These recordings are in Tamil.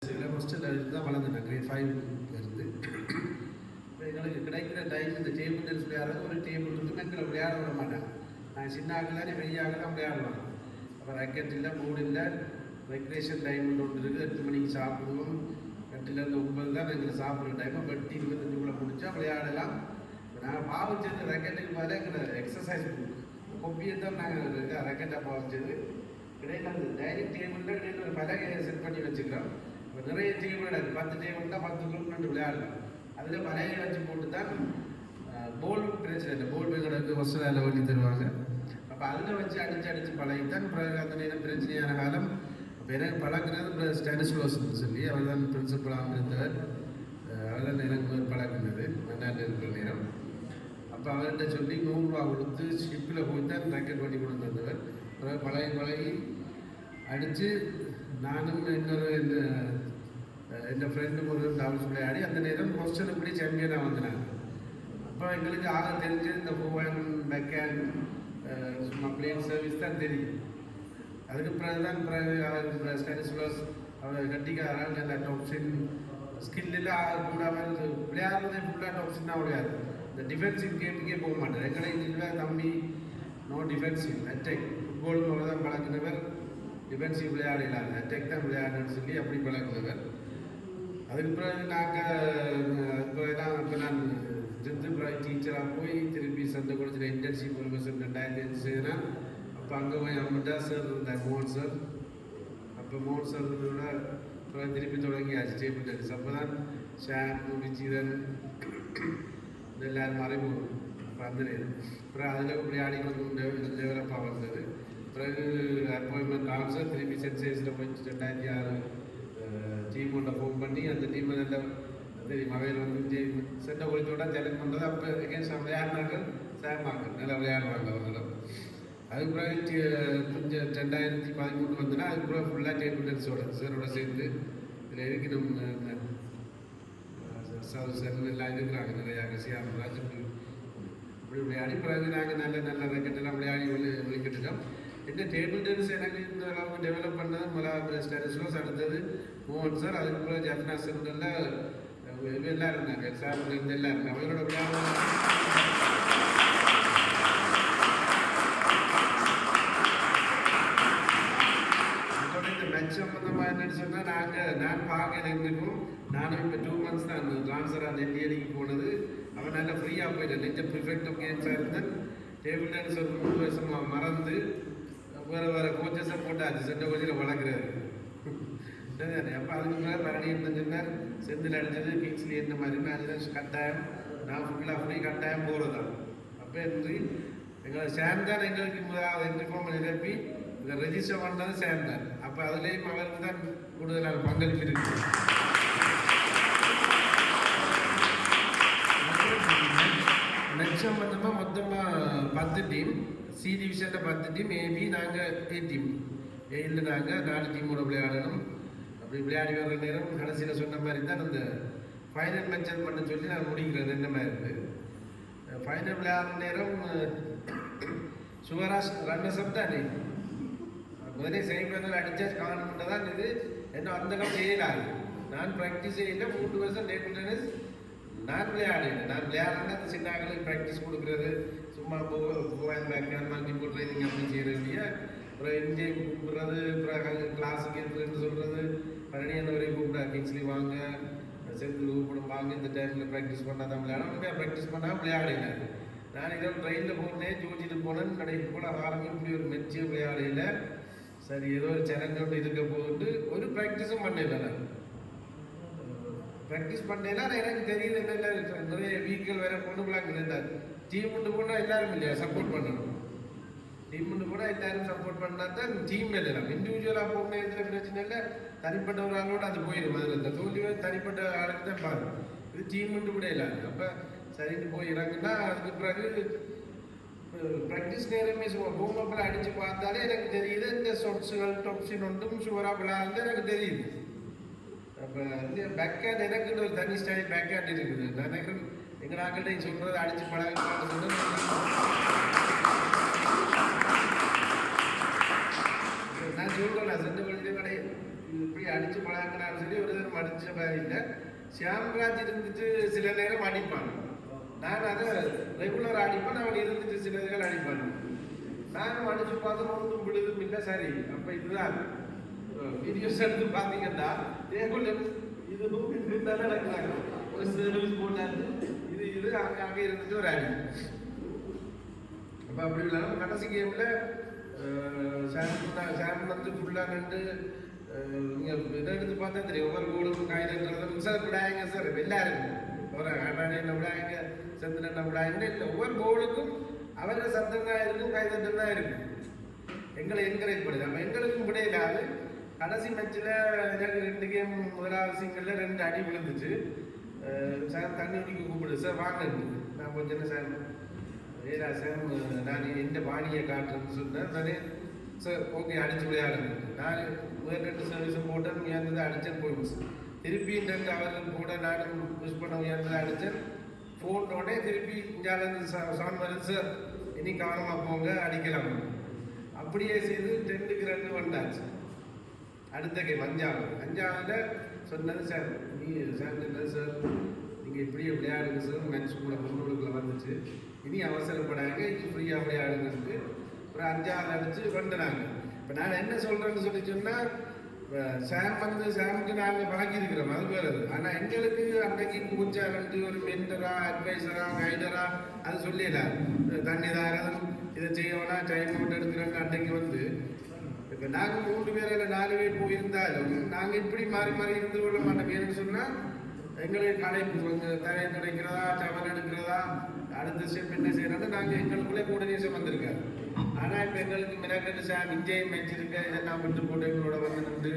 ஹாஸ்டலில் தான் வளர்ந்தேன். கிரேட் 5 இருந்து எங்களுக்கு கிடைக்கிற டைம் இந்த டேபிள் டென்னிஸ் விளையாடுறது ஒரு டேபிள் இருந்து எங்களை விளையாட விட மாட்டாங்க. நாங்கள் சின்ன ஆகில் தானே பெரிய ஆகில் தான் விளையாடுவாங்க. அப்போ ரக்கெட் இல்லை, போர்டு இல்லை, ரெக்ரேஷன் டைம் ஒன்று இருக்குது. 8 மணிக்கு சாப்பிடுவோம். 8லேருந்து 9 தான் எங்களுக்கு சாப்பிட்ற டைம். 8 25 முடிச்சா விளையாடலாம். நாங்கள் பாவிச்சது ரக்கெட்டுக்கு பதிலாக எங்களை எக்ஸசைஸ் கொப்பியை தான் நாங்கள் ரக்கெட்டாக பாவிச்சது. இடையில அந்த டைனிங் டேபிளில் இடையில ஒரு பலகையை செட் பண்ணி வச்சுக்கிறோம். இப்போ நிறைய டேபிள் 10 டேபிள் தான் 10 குரூப் விளையாடலாம். அதில் பலகையை வச்சு போட்டு தான் போல் பிரச்சனை இல்லை. போல் எங்களுக்கு ஹாஸ்டலில் வழி தருவாங்க. அப்போ அதில் வச்சு அடித்து பழகித்தான். பிறகு அந்த நேரம் பிரச்சனையான காலம் எனக்கு பழகினது ஸ்டானிஸ்லோஸ்ன்னு சொல்லி அவர் தான் பிரின்சிபலாக இருந்தவர். அவர் தான் எனக்கு பழகினது மன்னாண்டு இருக்கிற நேரம். அப்போ அவர்கிட்ட சொல்லி 100 ரூபா கொடுத்து ஷிப்பில் போய் தான் ரக்கெட் பண்ணி கொண்டு வந்தவர். பிறகு பழகி அடித்து நானும் இன்னொரு என் ஃப்ரெண்டும் ஒரு டவுன்ஸ் விளையாடி அந்த நேரம் ஹாஸ்டலுக்கு போய் சாம்பியனாக வந்தாங்க. அப்போ எங்களுக்கு ஆக தெரிஞ்சு இந்த ஃபோன் பேக்கேண்ட் சும்மா பிளேன் சர்வீஸ் தான் தெரியும். அதுக்கு பிறகு அவர் ஸ்டானிஸ்லோஸ் அவர் கட்டிக்காரால் நல்ல டாப்ஷன் ஸ்கில்லில் கூடாமல் விளையாடுறதே ஃபுல்லாக டாப்ஷன் தான் விளையாடு. இந்த டிஃபென்சிவ் கேமுக்கே போக மாட்டேன். எங்களை இதில் தம்பி நோ டிஃபென்சிவ் அட்டாக் ஃபுட்பால் போல தான் பழகினவர். டிஃபென்சிவ் விளையாடலாம், அட்டாக் தான் விளையாடுன்னு சொல்லி அப்படி பழகினவர். அதுக்கு பிறகு இப்போ நான் டீச்சராக போய் திருப்பி சண்டை குளத்தில் இன்டர்ன்ஷிப் ப்ரொஃபஸர் 2005 செய்கிறேன். அப்போ அங்கே போய் அவங்கள்ட்ட சார் இருந்தார் மோகன் சார். அப்போ மோகன் சாரோட திருப்பி தொடங்கியாச்சு டேபிள் டென்னிஸ். அப்போ தான் ஷாம் விஜீரன் எல்லாரும் மறைமுகம். அப்போ அந்த நேரம் அப்புறம் அதில் விளையாடி கொஞ்சம் டெவலப்பாக வந்தது. பிறகு அப்பாயின்மெண்ட் ஆன்சர் திருப்பி சென்சேஸில் போய் 2006 டீம் ஒன்றை ஃபோன் பண்ணி அந்த டீமை நல்ல தெரியும் மகையில் வந்து சென்னை ஒழிச்சோட செலக்ட் பண்ணுறது. அப்போ எகேன்ஸ்ட் விளையாடினார்கள் சேமாக்கள் நல்லா விளையாடுவாங்க அவங்களும். அதுக்கு பிறகு கொஞ்சம் 2013 வந்துன்னா அதுக்கு பிறகு ஃபுல்லாக டேபிள் டென்னிஸோட சாரோட சேர்ந்து இதில் இருக்கணும். சார் எல்லாம் இருக்கிறாங்க நிறையா கசியாக இப்படி விளையாடி பிறகு நாங்கள் நல்ல ரக்கெட்டெல்லாம் விளையாடி வெளிக்கிட்டோம். இந்த டேபிள் டென்னிஸ் எனக்கு இந்த அளவுக்கு டெவலப் பண்ணது முதலாவது ஸ்டானிஸ்லோஸ், அடுத்தது மோகன் சார், அதுக்கு பிறகு ஜெஃப்னா சென்டரில் எல்லாம் இருந்தாங்க. எக்ஸாம்பிள் எல்லாம் இருந்தாங்க. அவங்களோட விளையாட மெச் சம்பந்தமாக என்னன்னு சொன்னால் நான் பார்க்க இருந்துக்கும். நானும் இப்போ 2 மந்த்ஸ் தான் ட்ரான்ஸ்ஃபராக நெல்லியடிக்கு போனது. அவன் நல்லா ஃப்ரீயாக போயிட்டேன். நெஞ்ச ப்ரிஃபெக்ட் ஆஃப் கேம்ஸாக இருந்தேன். டேபிள் டென்னிஸ் ஒரு 3 வருஷமாக மறந்து வேறு கோச்சஸை போட்டாச்சு. சென்ட கோச்சில் வளர்க்குறாரு. அப்போ அதுக்கு மேலே பரணி சொன்னார் செந்தில் அடித்தது கிங்ஸ்லி என்ன மாதிரி நான் கட்டாயம் நான் ஃபுல்லாக ஃப்ரீ கட்டாயம் போகிறதான். அப்போ என்று எங்களை சேம் தான் எங்களுக்கு முதலாவது என்ட்ரி ஃபார்ம் நிரப்பி இதை ரெஜிஸ்டர் பண்ணது சேம் தான். அப்போ அதுலேயும் அவருக்கு தான் கூடுதலாக பங்களிப்பு இருக்கு. நெட் சம்பந்தமாக மொத்தமாக 10 டீம், சி டிவிஷனில் 10 டீம், ஏபி நாங்கள் 8 டீம். ஏயில் நாங்கள் 4 டீமோட விளையாடணும். அப்படி விளையாடி வர்ற நேரம் கடைசியில் சொன்ன மாதிரி தான் அந்த ஃபைனல் மென்ஷன் பண்ண சொல்லி நான் முடிக்கிறது என்ன மாதிரி இருக்குது. ஃபைனல் விளையாடுற நேரம் சுவராஜ் ரன்னர்ஸப் தானே முதலே செமிஃபைனல் அடித்தா காரணம் தான் இது. என்ன அந்த அளவுக்கு செய்யலாது. நான் ப்ராக்டிஸ் செய்யல 3 வருஷம் டேபிள் டென்னிஸ் நான் விளையாடுறேன். நான் விளையாடுறேன்னா அந்த சின்னாக்களுக்கு ப்ராக்டிஸ் கொடுக்குறது, சும்மா போவேன் பேக்கன் மல்டிபிள் ட்ரைனிங் அப்படி செய்கிறது இல்லையா. அப்புறம் இந்தியை கூப்பிட்றது, அப்புறம் கிளாஸுக்கு எடுத்துன்னு சொல்கிறது, பழனியான வரையும் கூப்பிட்டா கிங்ஸ்லி வாங்க, செந்தில் கூப்பிடும் வாங்க, இந்த டைமில் ப்ராக்டிஸ் பண்ணால் தான் விளையாடும். ப்ராக்டிஸ் பண்ணால் விளையாடல. நான் இதோ ட்ரெயினில் போனேன், ஜோதிட்டு போனேன்னு கடைக்கு போல ஆரம்பி இப்படி ஒரு மெச்சு விளையாடையில் சரி ஏதோ ஒரு சேலஞ்ச் ஒன்று இருக்க போகுது. ஒரு ப்ராக்டிஸும் பண்ணல. நான் ப்ராக்டிஸ் பண்ணேன்னா எனக்கு தெரியுது என்ன நிறைய வீக்கள் வேற பொண்ணுங்களாங்க இருந்தார். டீம் கொண்டு போனால் எல்லாரும் இல்லையா சப்போர்ட் பண்ணணும். டீம் கொண்டு போனால் எல்லாரும் சப்போர்ட் பண்ணால் தான் டீம் எழுதலாம். இண்டிவிஜுவலாக போகணும் எதில் பிரச்சனை இல்லை. தனிப்பட்ட ஒரு ஆளோட அது போயிடும். அதில் இந்த தோல்வி தனிப்பட்ட ஆளுக்கு தான் பாருங்க. இது டீம் கொண்டு கூட இல்லாது. அப்போ சரின்னு போய் இறங்குனா அதுக்கு பிறகு ப்ராக்டிஸ் நேரமே சும்மா பூமப்பில் அடித்து பார்த்தாலே எனக்கு தெரியுது இந்த சொட்ஸுகள் டொப்ஸின் ஒன்றும் சுவராக விளையாடுறது எனக்கு தெரியுது. அப்போ இந்த பேக்கேண்ட் எனக்குன்னு ஒரு தனி ஸ்டைல் பேக்கேண்ட் இருக்குது. நான் நினைக்கிறேன் எங்கள் நாட்கள்கிட்ட சொல்கிறது அடித்து பழகிட்டு சொன்ன நான் சொல்கிறேன் சென்று கொள்ளையும் கிடையாது. இப்படி அடிச்சு பழகினாலும் சரி ஒரு நேரம் அடிச்ச மாதிரி இல்லை. ஷியாம்ராஜ் இருந்துட்டு சில நேரம் அடிப்பான், நான் அதை ரெகுலர் அடிப்பேன், அவன் இருந்துட்டு சில நேரம் அடிப்பான். நானும் அடிச்சு பார்த்து ஒன்றும் விழுதும் இல்லை. சரி, அப்போ இதுதான் வீடியோஸ் எடுத்து பார்த்தீங்கன்னா இது தான் நடக்கிறாங்க. ஒரு சர்வீஸ் போட்டாரு இது அங்கே இருந்துட்டு ஒரு அடி. அப்போ அப்படி இல்லாமல் கடைசி கேமில் சாம் வந்து ஃபுல்லாக நின்று இதை எடுத்து பார்த்தா தெரியும். ஒவ்வொரு கோலுக்கும் காய்கறி சார் விடாயங்க சார் எல்லாரும் ஒரு என்ன விடாயங்க சந்திரன் விடாயங்கன்னு இல்லை, ஒவ்வொரு கோலுக்கும் அவர்கள் சத்தம் தான் இருக்கும், கைதட்டம் தான் இருக்கும். எங்களை என்கரேஜ் பண்ணுது. நம்ம எங்களுக்கும் விட இல்லாது கடைசி மேட்சில் எனக்கு 2 கேம் முதலாவது சிங்கிளில் 2 அடி விழுந்துச்சு. சார் தண்ணி குடிக்க கூப்பிடு சார் வாங்க, நான் கொஞ்சம் சார் ஏடா சார் நான் எந்த பாணியை காட்டுறேன்னு சொன்னேன். நானே சார் ஓகே அடிச்சு விளையாடுங்க. நான் முதல் 2 சர்வீஸும் போட்டேன், உயர்ந்தது அடித்தேன் போயிடுச்சு. திருப்பி 2 அவர்கள் கூட நானும் யூஸ் பண்ண உயர்ந்ததை அடித்தேன். ஃபோனோடனே திருப்பி இந்தியாவிலேருந்து சவுண்ட் வருது சார் இனி கவனமாக போங்க அடிக்கலாம். அப்படியே செய்து 2க்கு 2 வந்தாச்சு. அடுத்த கேம் அஞ்சாவில் சொன்னது சார் நீ சார் சொன்னது சார் நீங்கள் இப்படியே விளையாடுங்க சார், மேட்ச் கூட முன்னோடுக்குள்ள வந்துச்சு, இனி அவசரப்படாங்க, இனி ஃப்ரீயாக விளையாடுங்கிறது ஒரு 5ஆவது அடிச்சு கொண்டுனாங்க. இப்போ நான் என்ன சொல்கிறேன்னு சொல்லி சொன்னால் சாமுக்கு நாங்கள் பழக்கியிருக்கிறோம், அது வேறு. ஆனால் எங்களுக்கு அன்றைக்கு கூச்சா வந்து ஒரு மென்டரா அட்வைசரா கைடரா அது சொல்லிடலாம். தண்ணி தாரம் இதை செய்யணும்னா டைம் அவுட் எடுக்கிறோன்னு அன்றைக்கு வந்து இப்போ நாங்கள் 3 பேர் இல்லை 4 பேர் போயிருந்தாலும் நாங்கள் இப்படி மாறி மாறி இருந்து கொள்ள மாட்டோம். ஏன்னு சொன்னால் எங்களுக்கு கலைப்பு கொஞ்சம் தலையை துடைக்கிறதா சவன் எடுக்கிறதா அடுத்த ஸ்டெப் என்ன செய்யறோம்னு நாங்கள் எங்களுக்குள்ளே கோஆர்டினேஷன் வந்திருக்காரு. ஆனால் இப்போ எங்களுக்கு மிராக்கட்டு சாம் இங்கேயும் வச்சிருக்க இதெல்லாம் விட்டு போட்டு எங்களோட வந்து நின்று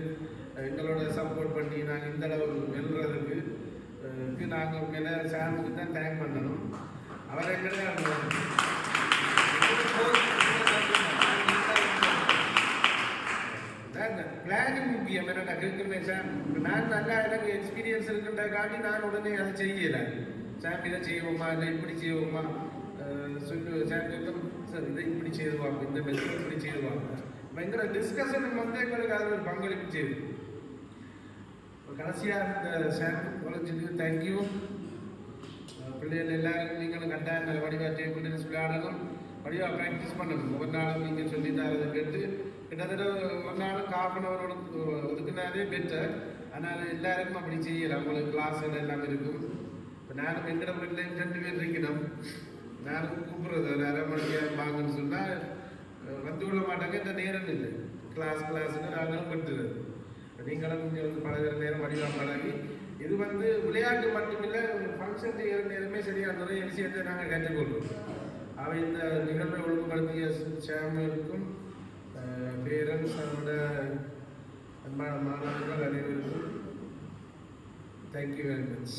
எங்களோட சப்போர்ட் பண்ணி நாங்கள் இந்த அளவு வெல்றதுக்கு நாங்கள் உண்மையில சாமுக்கு தான் தேங்க் பண்ணணும். அவர் எங்களை பிளானிங் முக்கியம். என்னென்ன கேட்குறேன் சார், நான் நல்லா எனக்கு எக்ஸ்பீரியன்ஸ் இருக்குன்றக்காண்டி நான் உடனே அதை செய்யலை. சாம் இதை செய்வோமா இல்லை இப்படி செய்வோமா சொல்லி சார் சொல்லும் சார் இதை இப்படி செய்துவாங்க, இந்த மெத்தட் இப்படி செய்துவாங்க. பயங்கர டிஸ்கஷன் வந்து எங்களுக்கு அதில் ஒரு பங்களிப்பு செய்யுது. கடைசியாக இந்த சாம் குறைஞ்சதுக்கு தேங்க்யூ. பிள்ளைகள் எல்லாருக்கும் நீங்களும் கட்டாயம் வடிவாக டேபிள் டென்னிஸ் விளையாடணும், வடிவாக ப்ராக்டிஸ் பண்ணணும். ஒவ்வொரு நாளும் நீங்கள் சொல்லி தரதை கேட்டு கிட்டத்தட்ட ஒரு நாளும் 1/2 hour ஒதுக்குனாலே பெட்டர். ஆனால் எல்லாருக்கும் அப்படி செய்யலாம். உங்களுக்கு கிளாஸுகள் எல்லாம் இருக்கும். இப்போ நானும் எங்கட வீட்டில் 2 பேர் இருக்கணும். நானும் கூப்பிட்றது ஒரு 1/2 மணிக்கு வாங்கன்னு சொன்னால் வந்து கொள்ள மாட்டாங்க. இந்த நேரம் இல்லை, கிளாஸ்ன்னு நாங்களும் கொடுத்துருது. நீங்களும் இங்கே வந்து பழகிற நேரம் வடிவாக பழகி இது வந்து விளையாட்டு மட்டுமில்லை, ஃபங்க்ஷன் செய்கிற நேரமே சரியாக நிறைய விஷயத்தை நாங்கள் கற்றுக்கொள்வோம். அவை இந்த நிகழ்வை ஒழுங்குபடுத்திய சேமருக்கும் பேரண்ட்ஸ் அவரோட அன்பான மாணவர்கள் அனைவருக்கும் தேங்க்யூ வெரி மச்.